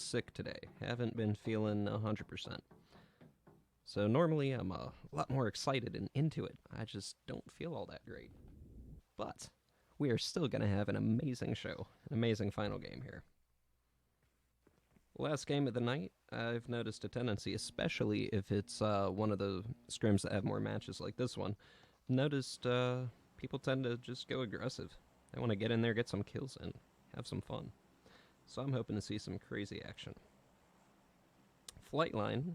sick today. Haven't been feeling 100%. So normally I'm a lot more excited and into it. I just don't feel all that great. But we are still going to have an amazing show, an amazing final game here. Last game of the night, I've noticed a tendency, especially if it's one of the scrims that have more matches like this one, noticed people tend to just go aggressive. They want to get in there, get some kills in, have some fun. So I'm hoping to see some crazy action. Flightline,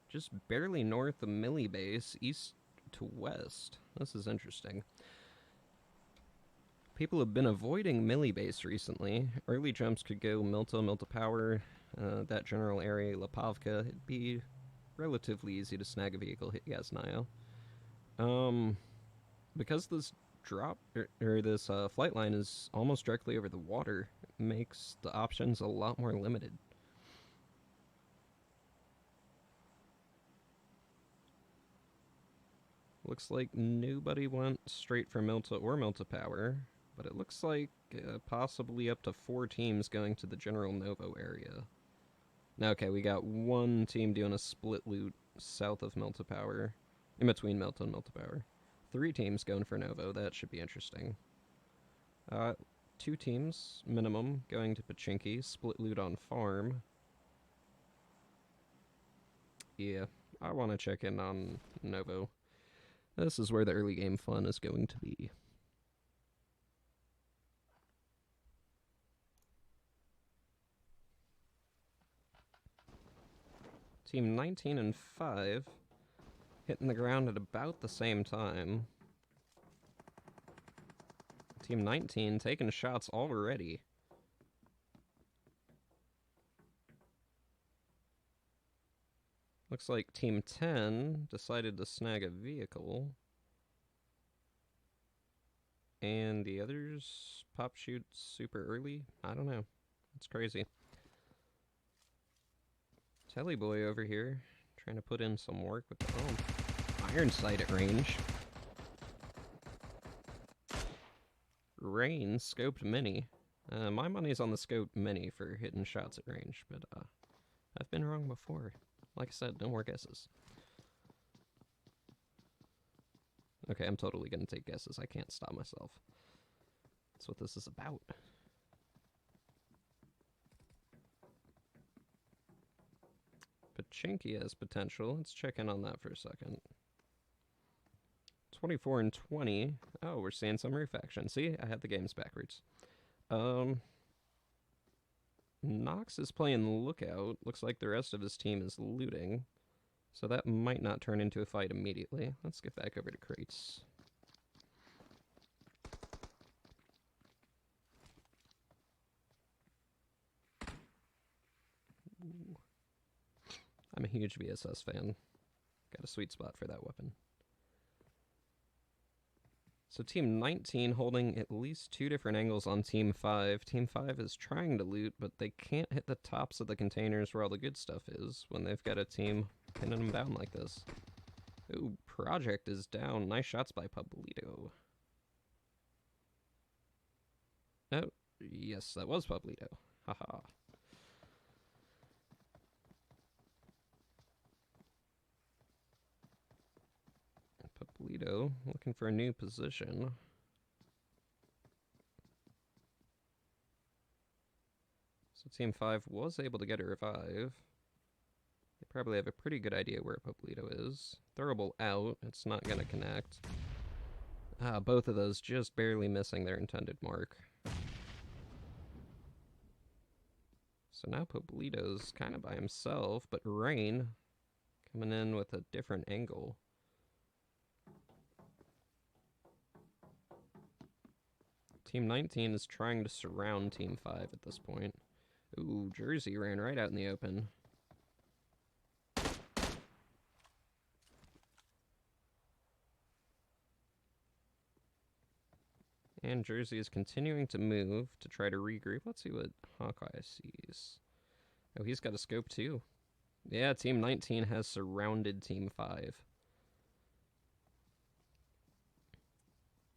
just barely north of Millie Base, east to west. This is interesting. People have been avoiding Millie Base recently. Early jumps could go Milta Power, that general area, Lapavka. It'd be relatively easy to snag a vehicle, hit Yasnaya. Because this drop, or this flight line is almost directly over the water, it makes the options a lot more limited. Looks like nobody went straight for Milta or Milta Power, but it looks like possibly up to 4 teams going to the General Novo area. Now, okay, we got one team doing a split loot south of Milta Power, in between Milta and Milta Power. 3 teams going for Novo, that should be interesting. 2 teams, minimum, going to Pachinki, split loot on farm. Yeah, I want to check in on Novo. This is where the early game fun is going to be. Team 19 and 5 hitting the ground at about the same time. Team 19 taking shots already. Looks like Team 10 decided to snag a vehicle. And the others pop shoot super early? I don't know. It's crazy. Telly Boy over here trying to put in some work with the iron sight at range. Rain scoped mini. My money's on the scoped mini for hitting shots at range, but I've been wrong before. Like I said, no more guesses. Okay, I'm totally gonna take guesses. I can't stop myself. That's what this is about. Pachinki has potential. Let's check in on that for a second. 24 and 20. Oh, we're seeing some roof action. See, I had the games backwards. Nox is playing lookout. Looks like the rest of his team is looting. So that might not turn into a fight immediately. Let's get back over to crates. Ooh. I'm a huge VSS fan. Got a sweet spot for that weapon. So Team 19 holding at least 2 different angles on Team 5. Team 5 is trying to loot, but they can't hit the tops of the containers where all the good stuff is when they've got a team pinning them down like this. Ooh, Project is down. Nice shots by Pablito. Oh, yes, that was Pablito. Haha. Pablito looking for a new position. So Team 5 was able to get a revive. They probably have a pretty good idea where Pablito is. Throwable out. It's not going to connect. Both of those just barely missing their intended mark. So now Pablito's kind of by himself, but Rain coming in with a different angle. Team 19 is trying to surround Team 5 at this point. Ooh, Jersey ran right out in the open. And Jersey is continuing to move to try to regroup. Let's see what Hawkeye sees. Oh, he's got a scope too. Yeah, Team 19 has surrounded Team 5.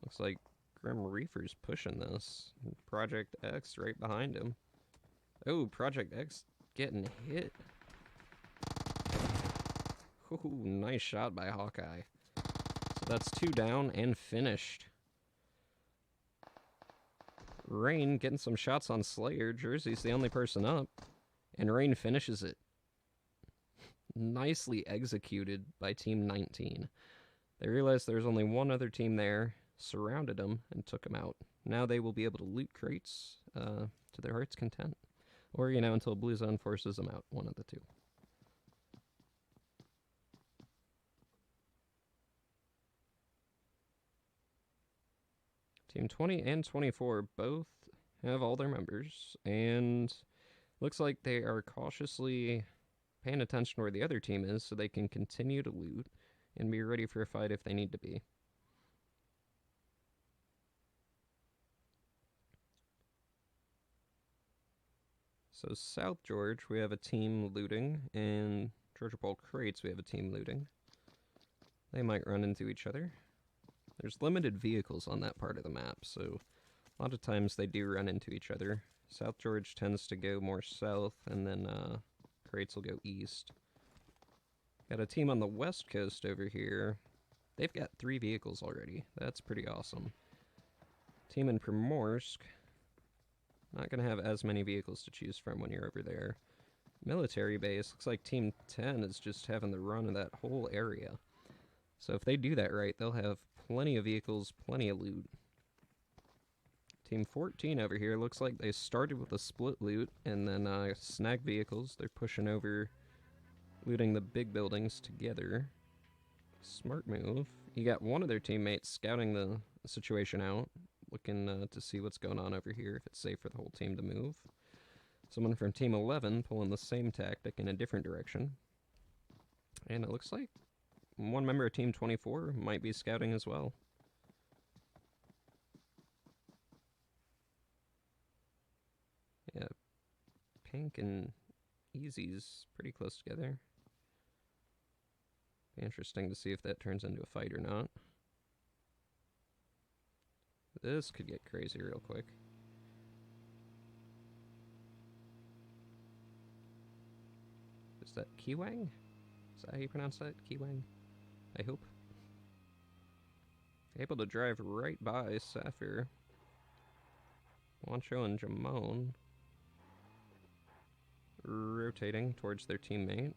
Looks like Grim Reaper's pushing this. Project X right behind him. Oh, Project X getting hit. Ooh, nice shot by Hawkeye. So that's 2 down and finished. Rain getting some shots on Slayer. Jersey's the only person up. And Rain finishes it. Nicely executed by Team 19. They realized there was only one other team there, surrounded them, and took them out. Now they will be able to loot crates to their heart's content. Or, until Blue Zone forces them out. One of the two. Team 20 and 24 both have all their members, and looks like they are cautiously paying attention to where the other team is so they can continue to loot and be ready for a fight if they need to be. So South George, we have a team looting, and Georgia Bowl Crates, we have a team looting. They might run into each other. There's limited vehicles on that part of the map, so a lot of times they do run into each other. South George tends to go more south, and then Crates will go east. Got a team on the west coast over here. They've got 3 vehicles already. That's pretty awesome. Team in Primorsk. Not going to have as many vehicles to choose from when you're over there. Military base. Looks like Team 10 is just having the run of that whole area. So if they do that right, they'll have plenty of vehicles, plenty of loot. Team 14 over here looks like they started with a split loot and then snag vehicles. They're pushing over, looting the big buildings together. Smart move. You got one of their teammates scouting the situation out, looking to see what's going on over here, if it's safe for the whole team to move. Someone from Team 11 pulling the same tactic in a different direction. And it looks like one member of Team 24 might be scouting as well. Yeah, Pink and Easy's pretty close together. Be interesting to see if that turns into a fight or not. This could get crazy real quick. Is that Kiwang? Is that how you pronounce that? Kiwang? I hope. Able to drive right by Sapphire. Wancho and Jamon rotating towards their teammate.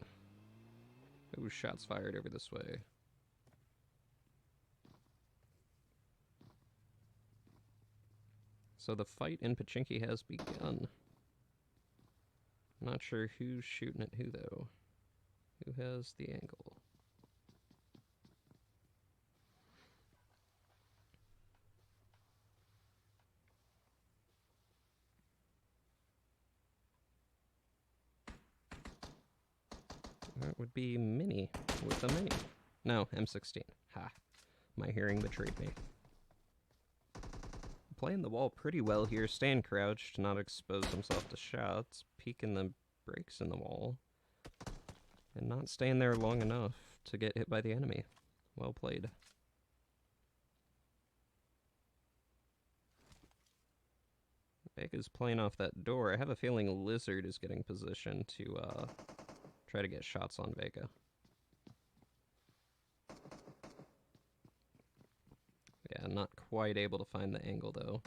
Ooh, shots fired over this way. So the fight in Pachinki has begun. Not sure who's shooting at who, though. Who has the angle? That would be Mini with a Mini. No, M16. Ha. My hearing betrayed me. Playing the wall pretty well here, staying crouched to not expose himself to shots, peeking the breaks in the wall, and not staying there long enough to get hit by the enemy. Well played. Vega's playing off that door. I have a feeling Lizard is getting positioned to try to get shots on Vega. Yeah, not quite able to find the angle, though.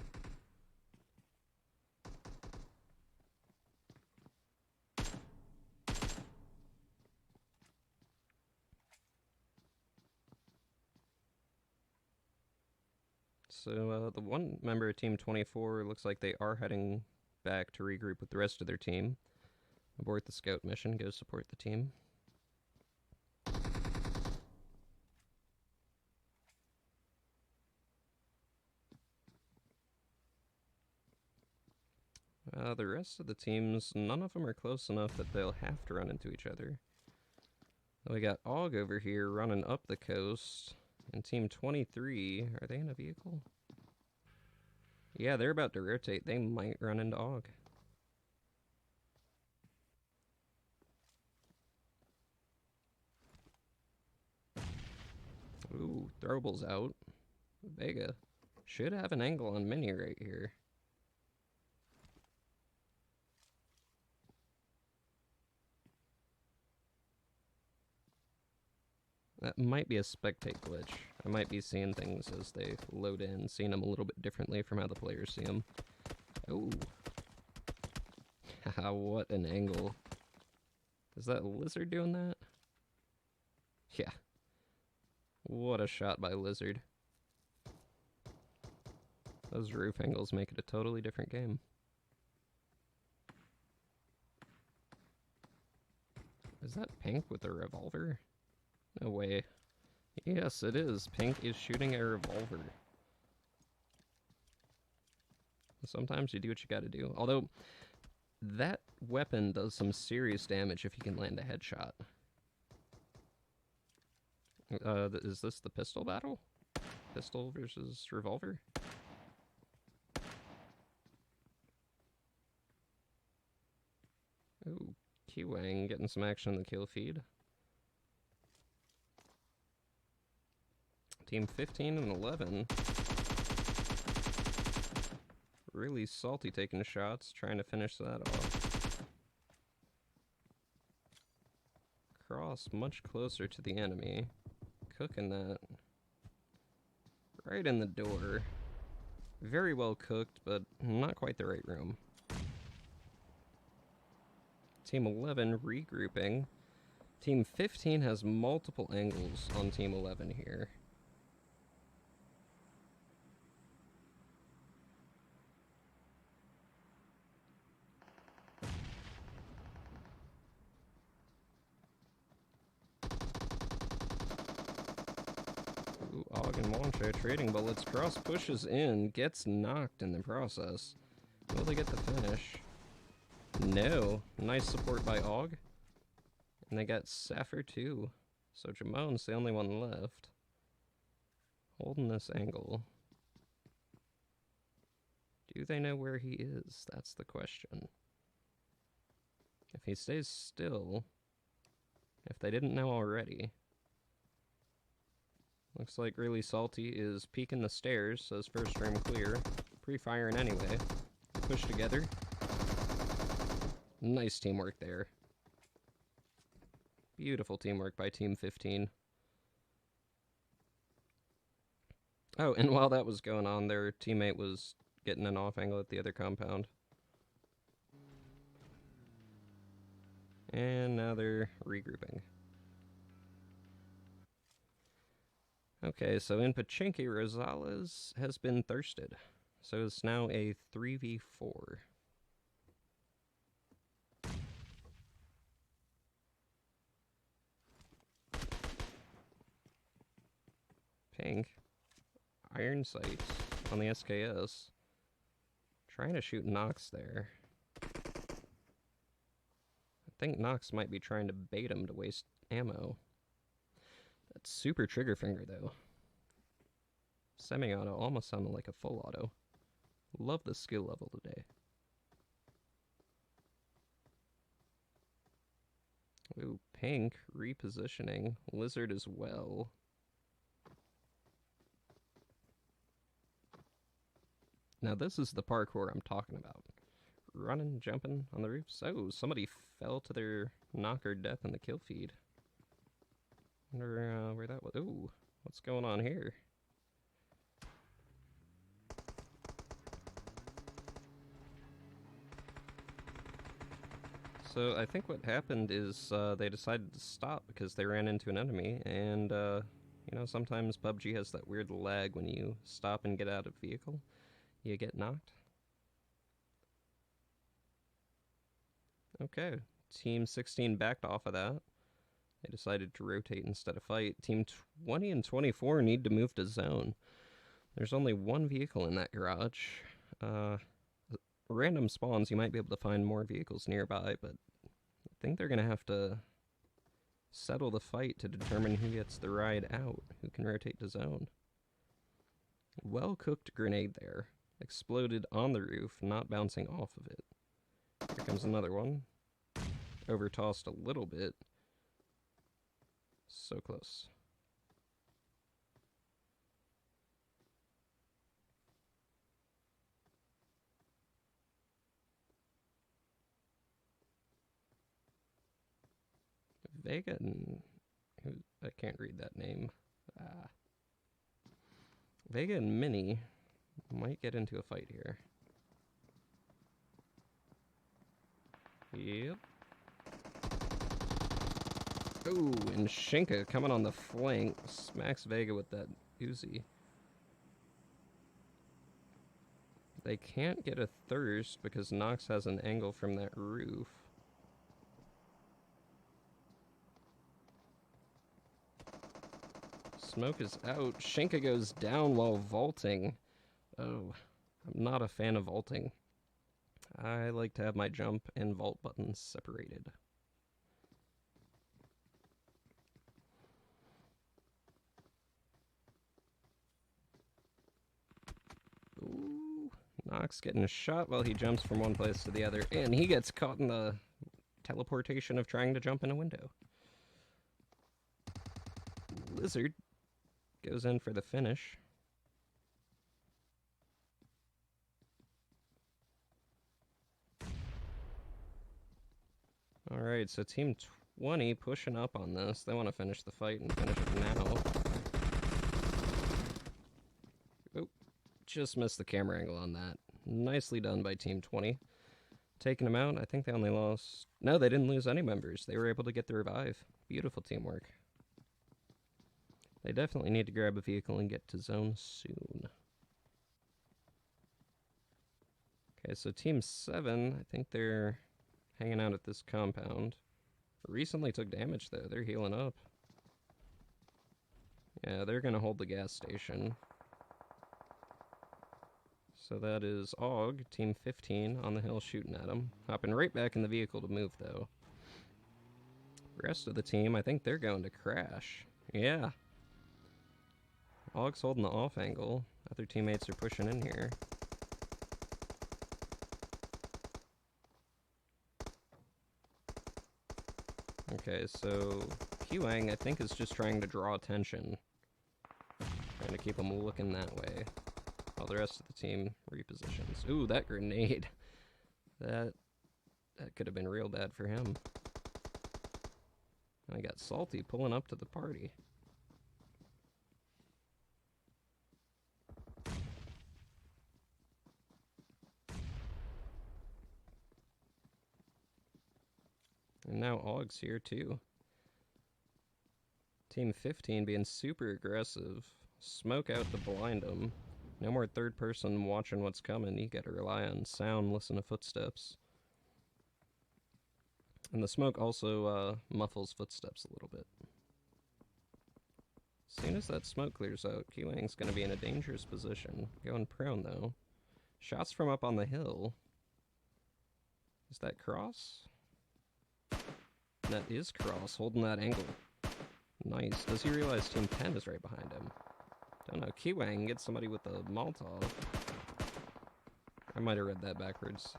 So the one member of Team 24 looks like they are heading back to regroup with the rest of their team. Abort the scout mission, go support the team. The rest of the teams, none of them are close enough that they'll have to run into each other. We got Og over here running up the coast. And Team 23, are they in a vehicle? Yeah, they're about to rotate. They might run into Og. Ooh, throwables out. Vega should have an angle on Mini right here. That might be a spectate glitch. I might be seeing things as they load in, seeing them a little bit differently from how the players see them. Oh. Haha, what an angle. Is that Lizard doing that? Yeah. What a shot by Lizard. Those roof angles make it a totally different game. Is that Pink with a revolver? No way. Yes, it is. Pink is shooting a revolver. Sometimes you do what you gotta do. Although, that weapon does some serious damage if you can land a headshot. Is this the pistol battle? Pistol versus revolver? Ooh, Kiwang getting some action in the kill feed. Team 15 and 11. Really salty taking shots, trying to finish that off. Cross much closer to the enemy. Cooking that right in the door. Very well cooked, but not quite the right room. Team 11 regrouping. Team 15 has multiple angles on Team 11 here. Ooh, Og and Moncho trading bullets. Cross pushes in, gets knocked in the process. Will they get the finish? No. Nice support by Og. And they got Sapphire too. So Jamon's the only one left. Holding this angle. Do they know where he is? That's the question. If he stays still, if they didn't know already. Looks like Really Salty is peeking the stairs, says first room clear. Pre-firing anyway. Push together. Nice teamwork there. Beautiful teamwork by Team 15. Oh, and while that was going on, their teammate was getting an off angle at the other compound. And now they're regrouping. Okay, so in Pachinki, Rosales has been thirsted. So it's now a 3v4. Pink. Iron sights on the SKS. Trying to shoot Nox there. I think Nox might be trying to bait him to waste ammo. That's super trigger finger though. Semi-auto almost sounded like a full auto. Love the skill level today. Ooh, Pink repositioning. Lizard as well. Now this is the parkour I'm talking about. Running, jumping on the roofs. Oh, somebody fell to their knocker death in the kill feed. Wonder where that was. Ooh, what's going on here? So I think what happened is they decided to stop because they ran into an enemy, and you know, sometimes PUBG has that weird lag when you stop and get out of vehicle. You get knocked. Okay, Team 16 backed off of that. They decided to rotate instead of fight. Team 20 and 24 need to move to zone. There's only one vehicle in that garage. Random spawns, you might be able to find more vehicles nearby, but I think they're going to have to settle the fight to determine who gets the ride out, who can rotate to zone. Well-cooked grenade there. Exploded on the roof, not bouncing off of it. Here comes another one. Overtossed a little bit. So close. Vega and I can't read that name. Vega and Mini might get into a fight here. Yep. Oh, and Shinka coming on the flank. Smacks Vega with that Uzi. They can't get a thirst because Nox has an angle from that roof. Smoke is out. Shinka goes down while vaulting. Oh, I'm not a fan of vaulting. I like to have my jump and vault buttons separated. Ooh, Nox getting a shot while he jumps from one place to the other, and he gets caught in the teleportation of trying to jump in a window. Lizard goes in for the finish. Alright, so Team 20 pushing up on this. They want to finish the fight and finish it now. Oh, just missed the camera angle on that. Nicely done by Team 20. Taking them out, I think they only lost... No, they didn't lose any members. They were able to get the revive. Beautiful teamwork. They definitely need to grab a vehicle and get to zone soon. Okay, so Team 7, I think they're hanging out at this compound. Recently took damage, though. They're healing up. Yeah, they're going to hold the gas station. So that is Og, Team 15, on the hill shooting at him. Hopping right back in the vehicle to move, though. The rest of the team, I think they're going to crash. Yeah. Og's holding the off angle. Other teammates are pushing in here. Okay, so Qwang, I think, is just trying to draw attention. Trying to keep them looking that way. While the rest of the team repositions. Ooh, that grenade. That could have been real bad for him. I got Salty pulling up to the party. And now Og's here too. Team 15 being super aggressive. Smoke out to blind him. No more third person watching what's coming. You gotta rely on sound, listen to footsteps. And the smoke also muffles footsteps a little bit. As soon as that smoke clears out, Qwang's gonna be in a dangerous position. Going prone though. Shots from up on the hill. Is that Cross? That is Cross, holding that angle. Nice. Does he realize Team 10 is right behind him? Don't know. Qwang gets somebody with a Molotov. I might have read that backwards.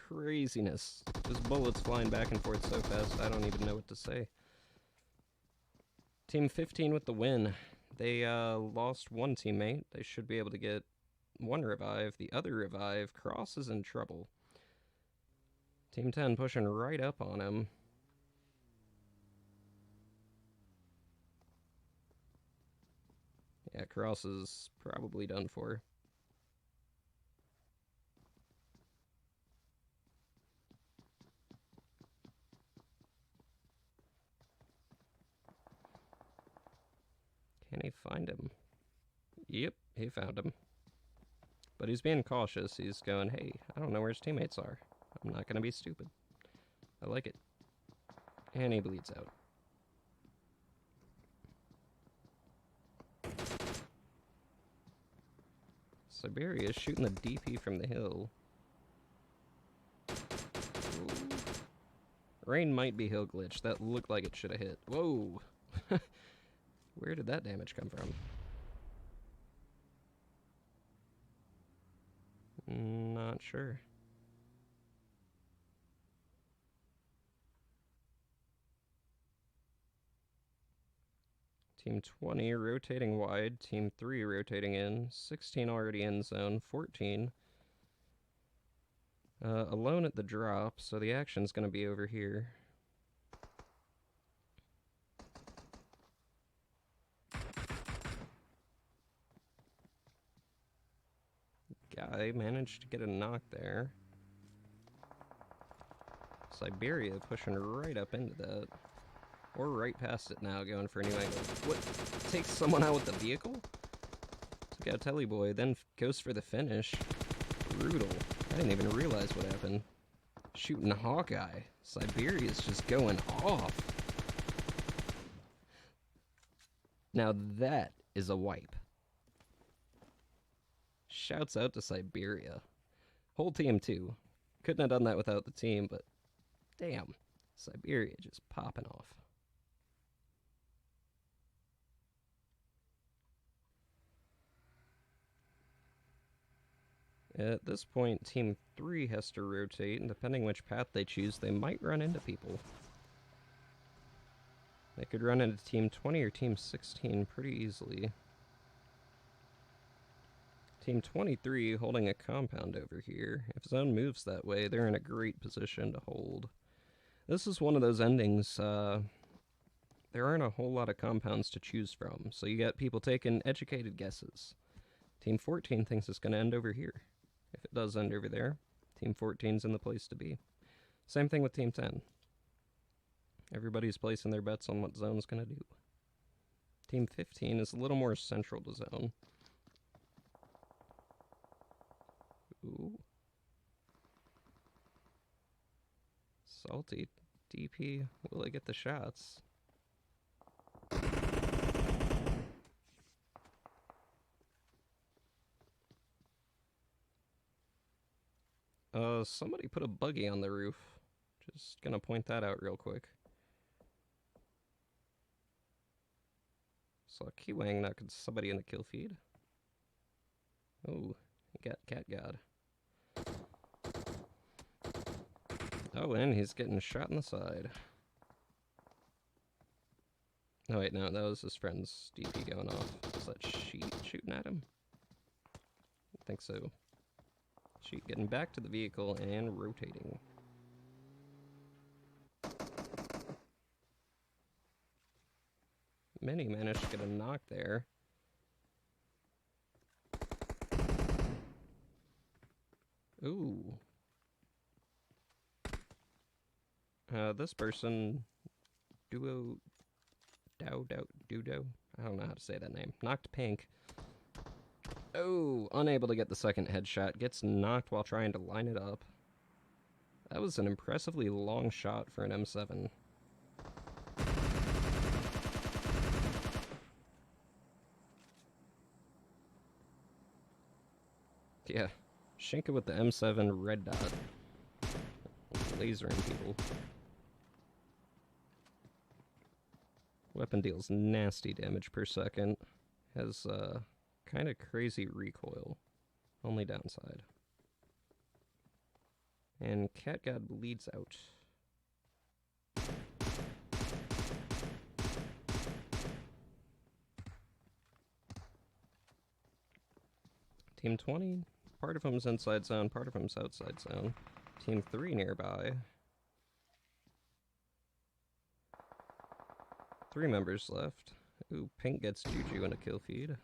Craziness. Just bullets flying back and forth so fast, I don't even know what to say. Team 15 with the win. They lost one teammate. They should be able to get one revive. The other revive, Cross, is in trouble. Team 10 pushing right up on him. Yeah, Cross is probably done for. Can he find him? Yep, he found him. But he's being cautious. He's going, hey, I don't know where his teammates are. I'm not going to be stupid. I like it. And he bleeds out. Siberia is shooting the DP from the hill. Ooh. Rain might be hill glitch. That looked like it should have hit. Whoa! Where did that damage come from? Not sure. Team 20 rotating wide. Team 3 rotating in. 16 already in zone. 14 Alone at the drop, so the action's gonna be over here. Guy managed to get a knock there. Siberia pushing right up into that. Or right past it now, going for a new angle. What? Takes someone out with the vehicle? Took out Telly Boy, then goes for the finish. Brutal. I didn't even realize what happened. Shooting Hawkeye. Siberia's just going off. Now that is a wipe. Shouts out to Siberia. Whole team, too. Couldn't have done that without the team, but damn. Siberia just popping off. At this point, Team 3 has to rotate, and depending which path they choose, they might run into people. They could run into Team 20 or Team 16 pretty easily. Team 23 holding a compound over here. If Zone moves that way, they're in a great position to hold. This is one of those endings, there aren't a whole lot of compounds to choose from, so you got people taking educated guesses. Team 14 thinks it's going to end over here. If it does end over there, Team 14's in the place to be. Same thing with Team 10. Everybody's placing their bets on what Zone's going to do. Team 15 is a little more central to Zone. Ooh. Salty. DP, will they get the shots? Somebody put a buggy on the roof. Just gonna point that out real quick. Saw Kiwang knock somebody in the kill feed. Oh, he got Cat God. Oh, and he's getting shot in the side. Oh wait, no, that was his friend's DP going off. Is that Sheet shooting at him? I think so. Sheet getting back to the vehicle and rotating. Mini managed to get a knock there. Ooh. This person, Duo, Dudo, I don't know how to say that name. Knocked pink. Oh, unable to get the second headshot. Gets knocked while trying to line it up. That was an impressively long shot for an M7. Yeah, Shinka with the M7 red dot. Lasering people. Weapon deals nasty damage per second. Has, kind of crazy recoil. Only downside. And Cat God bleeds out. Team 20, part of them's inside zone, part of them's outside zone. Team 3 nearby. 3 members left. Ooh, Pink gets Juju in a kill feed.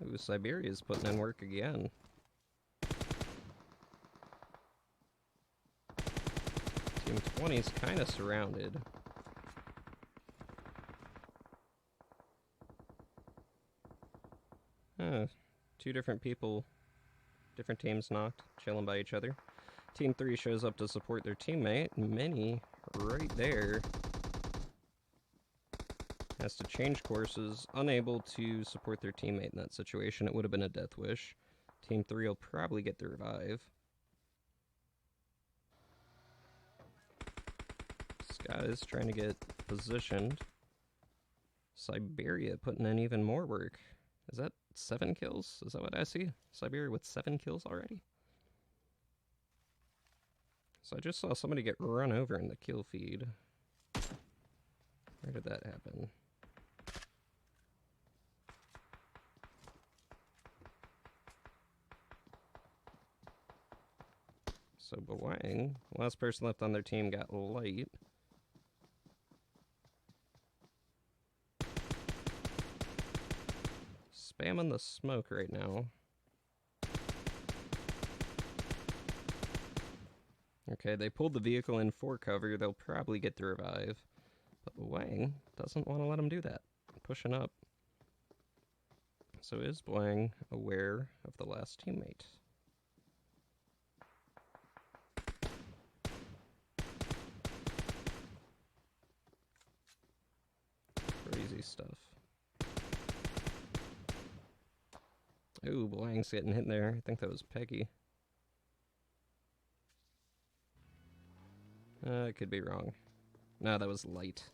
Ooh, Siberia's putting in work again. Team 20's kind of surrounded. Two different people, different teams knocked, chilling by each other. Team 3 shows up to support their teammate. Mini, right there, has to change courses, unable to support their teammate in that situation. It would have been a death wish. Team 3 will probably get the revive. Scott is trying to get positioned. Siberia putting in even more work. Is that 7 kills? Is that what I see? Siberia with 7 kills already? So I just saw somebody get run over in the kill feed. Where did that happen? So Bawang, last person left on their team, got light. Spamming the smoke right now. Okay, they pulled the vehicle in for cover. They'll probably get the revive. But Bawang doesn't want to let him do that. Pushing up. So is Bawang aware of the last teammate? Crazy stuff. Ooh, Bawang's getting hit there. I think that was Peggy. I could be wrong. No, that was Light.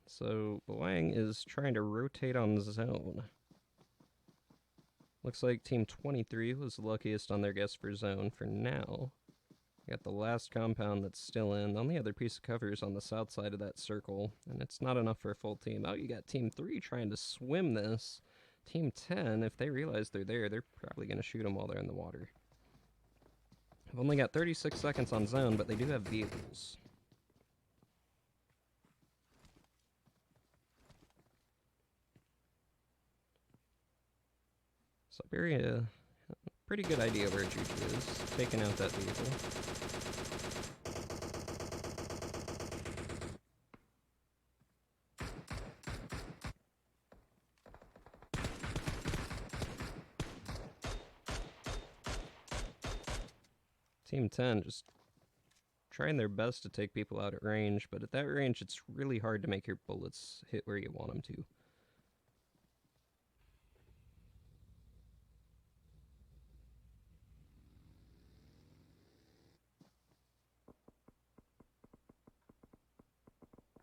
So Bawang is trying to rotate on zone. Looks like Team 23 was luckiest on their guess for zone for now. Got the last compound that's still in. The only other piece of cover is on the south side of that circle, and it's not enough for a full team. Oh, you got Team 3 trying to swim this. Team 10, if they realize they're there, they're probably going to shoot them while they're in the water. I've only got 36 seconds on zone, but they do have vehicles. Siberia, pretty good idea where Juju is, taking out that vehicle. Team 10 just trying their best to take people out at range, but at that range it's really hard to make your bullets hit where you want them to.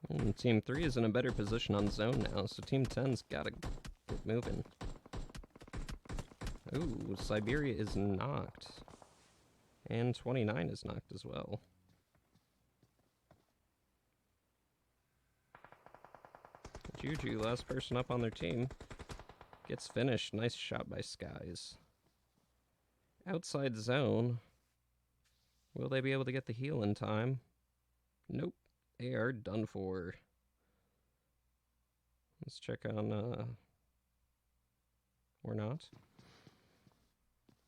And Team 3 is in a better position on zone now, so Team 10's gotta get moving. Ooh, Siberia is knocked. And 29 is knocked as well. Juju, last person up on their team, gets finished. Nice shot by Skies. Outside zone. Will they be able to get the heal in time? Nope. They are done for. Let's check on, or not.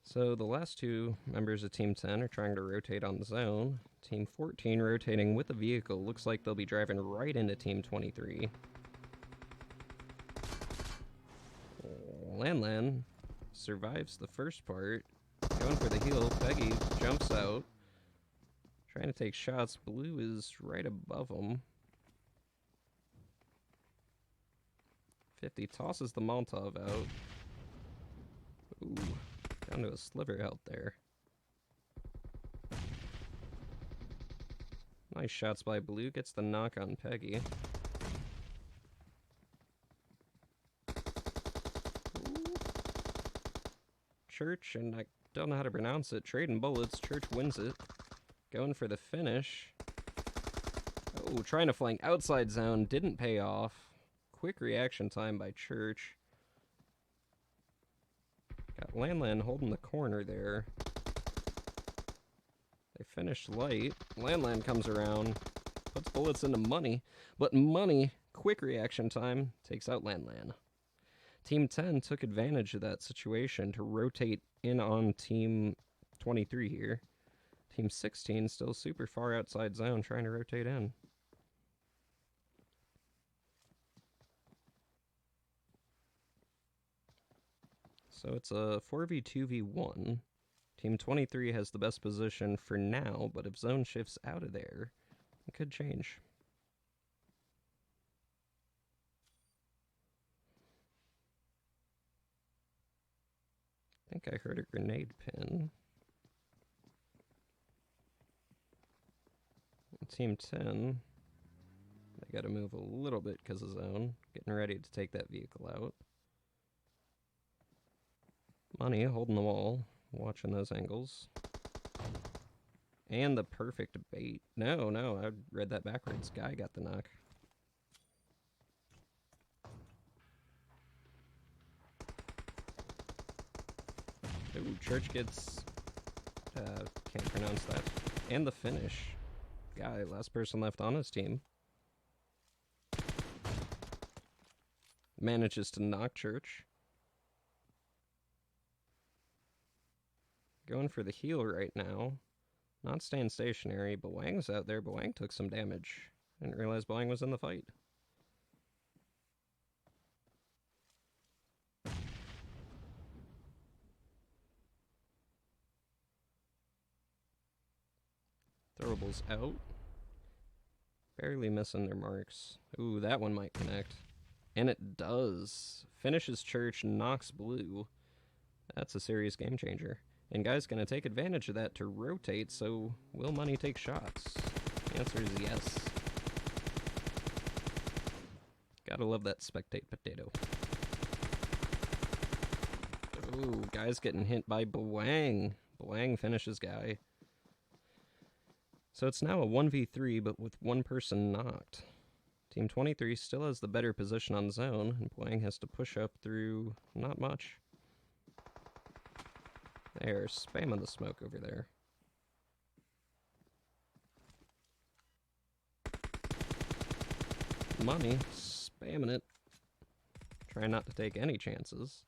So the last two members of Team 10 are trying to rotate on the zone. Team 14 rotating with a vehicle. Looks like they'll be driving right into Team 23. Lan survives the first part. Going for the heal. Peggy jumps out. Trying to take shots. Blue is right above him. 50 tosses the Molotov out. Ooh, down to a sliver out there. Nice shots by Blue. Gets the knock on Peggy. Ooh. Church, and I don't know how to pronounce it. Trading bullets. Church wins it. Going for the finish. Oh, trying to flank outside zone. Didn't pay off. Quick reaction time by Church. Got Lan holding the corner there. They finished light. Lan comes around. Puts bullets into Money. But Money, quick reaction time, takes out Lan. Team 10 took advantage of that situation to rotate in on Team 23 here. Team 16 still super far outside zone, trying to rotate in. So it's a 4v2v1. Team 23 has the best position for now, but if zone shifts out of there, it could change. I think I heard a grenade pin. Team 10, they gotta move a little bit because of zone. Getting ready to take that vehicle out. Money holding the wall, watching those angles. And the perfect bait. No, I read that backwards. Guy got the knock. Ooh, Church gets... can't pronounce that. And the finish. Guy, last person left on his team. Manages to knock Church. Going for the heal right now. Not staying stationary. Boang's out there. Boang took some damage. Didn't realize Boang was in the fight. Throwables out. Barely missing their marks. Ooh, that one might connect. And it does. Finishes Church, knocks Blue. That's a serious game changer. And Guy's going to take advantage of that to rotate, so will Money take shots? The answer is yes. Gotta love that spectate potato. Ooh, Guy's getting hit by Boang. Boang finishes Guy. So it's now a 1v3, but with one person knocked. Team 23 still has the better position on zone, and Boang has to push up through not much. They're spamming the smoke over there. Money, spamming it. Trying not to take any chances.